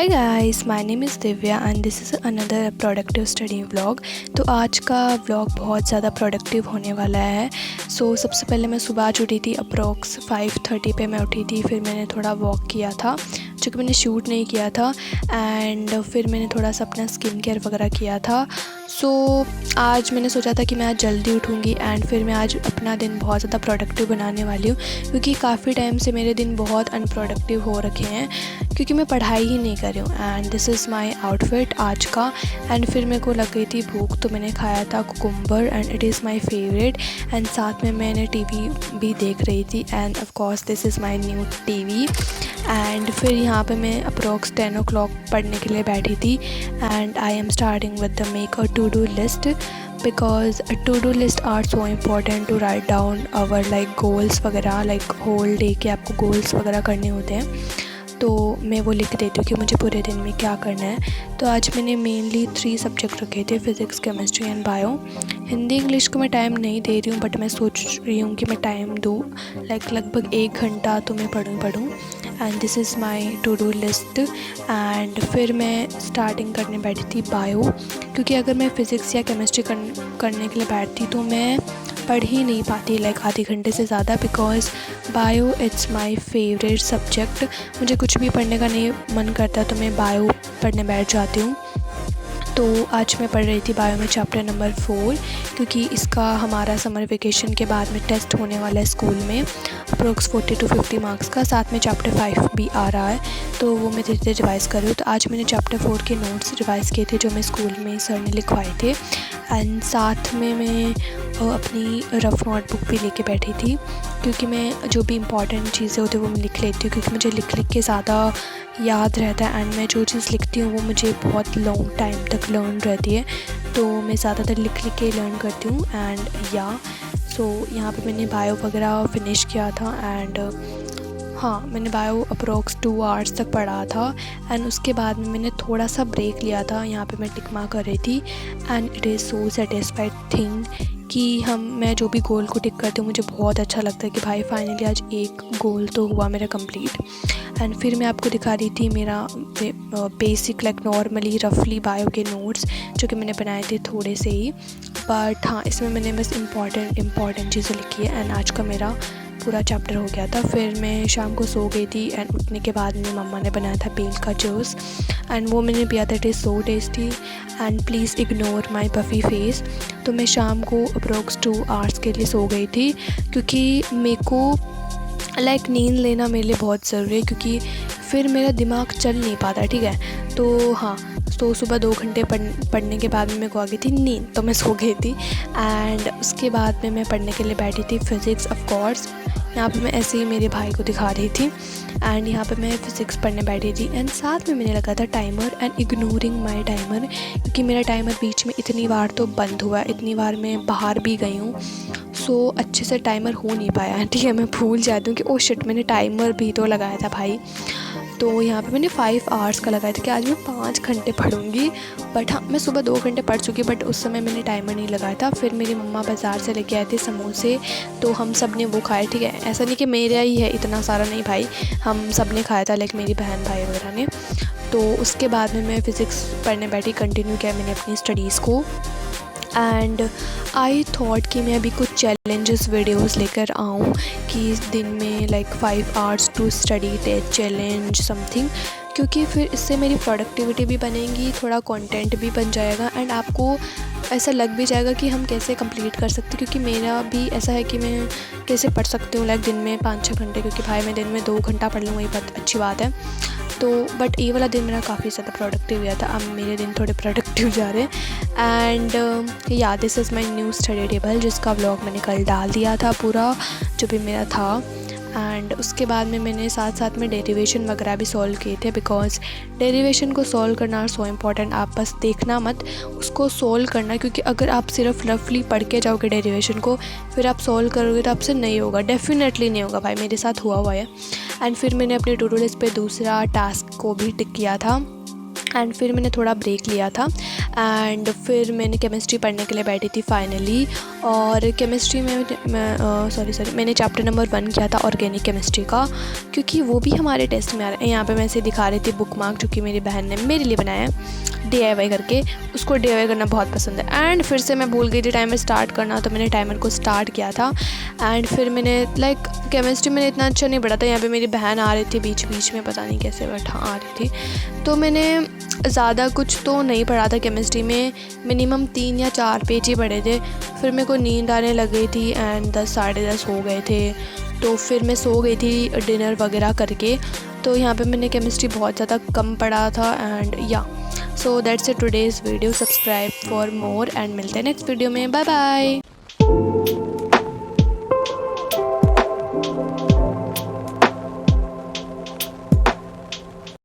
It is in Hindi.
Hi guys, my name is Divya and this is another productive study vlog. तो आज का व्लॉग बहुत ज़्यादा प्रोडक्टिव होने वाला है। सबसे पहले मैं सुबह आज उठी थी, अप्रॉक्स 5:30 पे मैं उठी थी। फिर मैंने थोड़ा वॉक किया था जो कि मैंने शूट नहीं किया था, एंड फिर मैंने थोड़ा सा अपना स्किन केयर वगैरह किया था। आज मैंने सोचा था कि मैं आज जल्दी उठूँगी एंड फिर मैं आज अपना दिन बहुत ज़्यादा प्रोडक्टिव बनाने वाली हूँ, क्योंकि काफ़ी टाइम से मेरे दिन बहुत अनप्रोडक्टिव हो रखे हैं क्योंकि मैं पढ़ाई ही नहीं कर रही हूँ। And this is my outfit आज का। एंड फिर मेरे को लग गई थी भूख, तो मैंने खाया था cucumber and it is my favourite. And साथ में मैंने टीवी भी देख रही थी end of course this is my new TV. And फिर यहाँ पे मैं अप्रॉक्स 10 o'clock पढ़ने के लिए बैठी थी and I am starting with the make a to do list, because to do list are so important to write down our like goals वगैरह, लाइक होल डे के आपको गोल्स वगैरह करने होते हैं। तो मैं वो लिख देती हूँ कि मुझे पूरे दिन में क्या करना है। तो आज मैंने मेनली 3 सब्जेक्ट रखे थे, physics, chemistry and bio. Hindi English को मैं टाइम नहीं दे रही हूँ, बट मैं सोच रही हूँ कि मैं टाइम दूँ, लाइक लगभग 1 घंटा तो मैं पढूँ। And this is my to do list. And फिर मैं स्टार्टिंग करने बैठी थी बायो, क्योंकि अगर मैं फ़िज़िक्स या केमिस्ट्री करने के लिए बैठती तो मैं पढ़ ही नहीं पाती लाइक आधे घंटे से ज़्यादा, because bio it's my favourite subject. मुझे कुछ भी पढ़ने का नहीं मन करता तो मैं बायो पढ़ने बैठ जाती हूँ। तो आज मैं पढ़ रही थी बायो में चैप्टर नंबर 4, क्योंकि इसका हमारा समर वेकेशन के बाद में टेस्ट होने वाला है स्कूल में, अप्रोक्स 40 to 50 मार्क्स का। साथ में चैप्टर 5 भी आ रहा है, तो वो मैं धीरे धीरे रिवाइज़ कर रही हूँ। तो आज मैंने चैप्टर 4 के नोट्स रिवाइज़ किए थे जो मैं स्कूल में सर ने लिखवाए थे। एंड साथ में मैं अपनी रफ़ नोटबुक भी लेके बैठी थी, क्योंकि मैं जो भी इंपॉर्टेंट चीज़ें होती हैं वो मैं लिख लेती हूँ, क्योंकि मुझे लिख के ज़्यादा याद रहता है। एंड मैं जो चीज़ लिखती हूँ वो मुझे बहुत लॉन्ग टाइम तक लर्न रहती है, तो मैं ज़्यादातर लिख के लर्न करती हूँ। एंड यहाँ पे मैंने बायो वगैरह फिनिश किया था। एंड हाँ, मैंने बायो अप्रोक्स 2 आवर्स तक पढ़ा था। एंड उसके बाद में मैंने थोड़ा सा ब्रेक लिया था, यहाँ पे मैं टिक मार्क कर रही थी। And it is so satisfied thing कि मैं जो भी गोल को टिक करती हूँ मुझे बहुत अच्छा लगता है कि भाई फाइनली आज एक गोल तो हुआ मेरा कंप्लीट। एंड फिर मैं आपको दिखा रही थी मेरा बेसिक लाइक नॉर्मली रफली बायो के नोट्स जो कि मैंने बनाए थे थोड़े से ही, बट हाँ इसमें मैंने बस इम्पॉर्टेंट चीज़ें लिखी है। एंड आज का मेरा पूरा चैप्टर हो गया था। फिर मैं शाम को सो गई थी एंड उठने के बाद मेरी मम्मा ने बनाया था बेल का जूस एंड वो मैंने पिया था। It is so tasty and please ignore my puffy face. तो मैं शाम को अप्रोक्स 2 आवर्स के लिए सो गई थी, क्योंकि मेरे को लाइक नींद लेना मेरे लिए बहुत ज़रूरी है, क्योंकि फिर मेरा दिमाग चल नहीं पाता, ठीक है। तो हाँ, तो सुबह 2 घंटे पढ़ने के बाद में मेरे को आ गई थी नींद, तो मैं सो गई थी। एंड उसके बाद में मैं पढ़ने के लिए बैठी थी फ़िज़िक्स। ऑफ कोर्स यहाँ पे मैं ऐसे ही मेरे भाई को दिखा रही थी एंड यहाँ पे मैं फ़िज़िक्स पढ़ने बैठी थी। एंड साथ में मैंने लगा था timer and ignoring my timer, क्योंकि मेरा टाइमर बीच में इतनी बार तो बंद हुआ, इतनी बार मैं बाहर भी गई हूँ, अच्छे से टाइमर हो नहीं पाया, ठीक है। मैं भूल जाती हूँ कि ओ शिट, मैंने टाइमर भी तो लगाया था भाई। तो यहाँ पे मैंने 5 आवर्स का लगाया था कि आज मैं 5 घंटे पढ़ूँगी, बट हाँ मैं सुबह 2 घंटे पढ़ चुकी, बट उस समय मैंने टाइमर नहीं लगाया था। फिर मेरी मम्मा बाज़ार से लेके आए थे समोसे, तो हम सब ने वो खाए, ठीक है। ऐसा नहीं कि मेरा ही है इतना सारा, नहीं भाई, हम सब ने खाया था, लाइक मेरी बहन भाई वगैरह ने। तो उसके बाद में मैं फ़िज़िक्स पढ़ने बैठी, कंटिन्यू किया मैंने अपनी स्टडीज़ को। एंड आई थॉट कि मैं अभी कुछ चैलेंजेस वीडियोस लेकर आऊँ कि दिन में like 5 hours to study test challenge something, क्योंकि फिर इससे मेरी प्रोडक्टिविटी भी बनेगी, थोड़ा कंटेंट भी बन जाएगा एंड आपको ऐसा लग भी जाएगा कि हम कैसे कंप्लीट कर सकते, क्योंकि मेरा भी ऐसा है कि मैं कैसे पढ़ सकती हूँ लाइक दिन में 5-6 घंटे, क्योंकि भाई मैं दिन में 2 घंटा पढ़ लूँ, वही बहुत अच्छी बात है। तो बट ये वाला दिन मेरा काफ़ी ज़्यादा प्रोडक्टिव गया था। अब मेरे दिन थोड़े प्रोडक्टिव जा रहे हैं। And this is my new study table, जिसका व्लॉग मैंने कल डाल दिया था पूरा जो भी मेरा था। एंड उसके बाद में मैंने साथ में डेरिवेशन वगैरह भी सॉल्व किए थे, बिकॉज डेरिवेशन को सॉल्व करना सो इम्पॉर्टेंट। आप बस देखना मत, उसको सॉल्व करना, क्योंकि अगर आप सिर्फ रफली पढ़ के जाओगे डेरिवेशन को, फिर आप सॉल्व करोगे तो आपसे नहीं होगा, डेफिनेटली नहीं होगा भाई, मेरे साथ हुआ है। एंड फिर मैंने अपने टू डू लिस्ट पे दूसरा टास्क को भी टिक किया था। एंड फिर मैंने थोड़ा ब्रेक लिया था एंड फिर मैंने केमिस्ट्री पढ़ने के लिए बैठी थी फाइनली। और केमिस्ट्री में मैंने चैप्टर नंबर 1 किया था ऑर्गेनिक केमिस्ट्री का, क्योंकि वो भी हमारे टेस्ट में आ रहा है। यहाँ पे मैं इसे दिखा रही थी बुक मार्क, जो कि मेरी बहन ने मेरे लिए बनाया है DIY करके। उसको DIY करना बहुत पसंद है। एंड फिर से मैं भूल गई थी टाइमर स्टार्ट करना, तो मैंने टाइमर को स्टार्ट किया था। एंड फिर मैंने केमिस्ट्री में इतना अच्छा नहीं पढ़ा था। यहाँ पे मेरी बहन आ रही थी बीच बीच में, पता नहीं कैसे बैठा आ रही थी, तो मैंने ज़्यादा कुछ तो नहीं पढ़ा था केमिस्ट्री में। मिनिमम 3 या 4 पेज ही पढ़े थे। फिर मेरे को नींद आने लग गई थी एंड 10 साढ़े 10 हो गए थे, तो फिर मैं सो गई थी डिनर वगैरह करके। तो यहाँ पे मैंने केमिस्ट्री बहुत ज़्यादा कम पढ़ा था। And yeah so that's it today's video. Subscribe for more and मिलते हैं नेक्स्ट वीडियो में। Bye bye.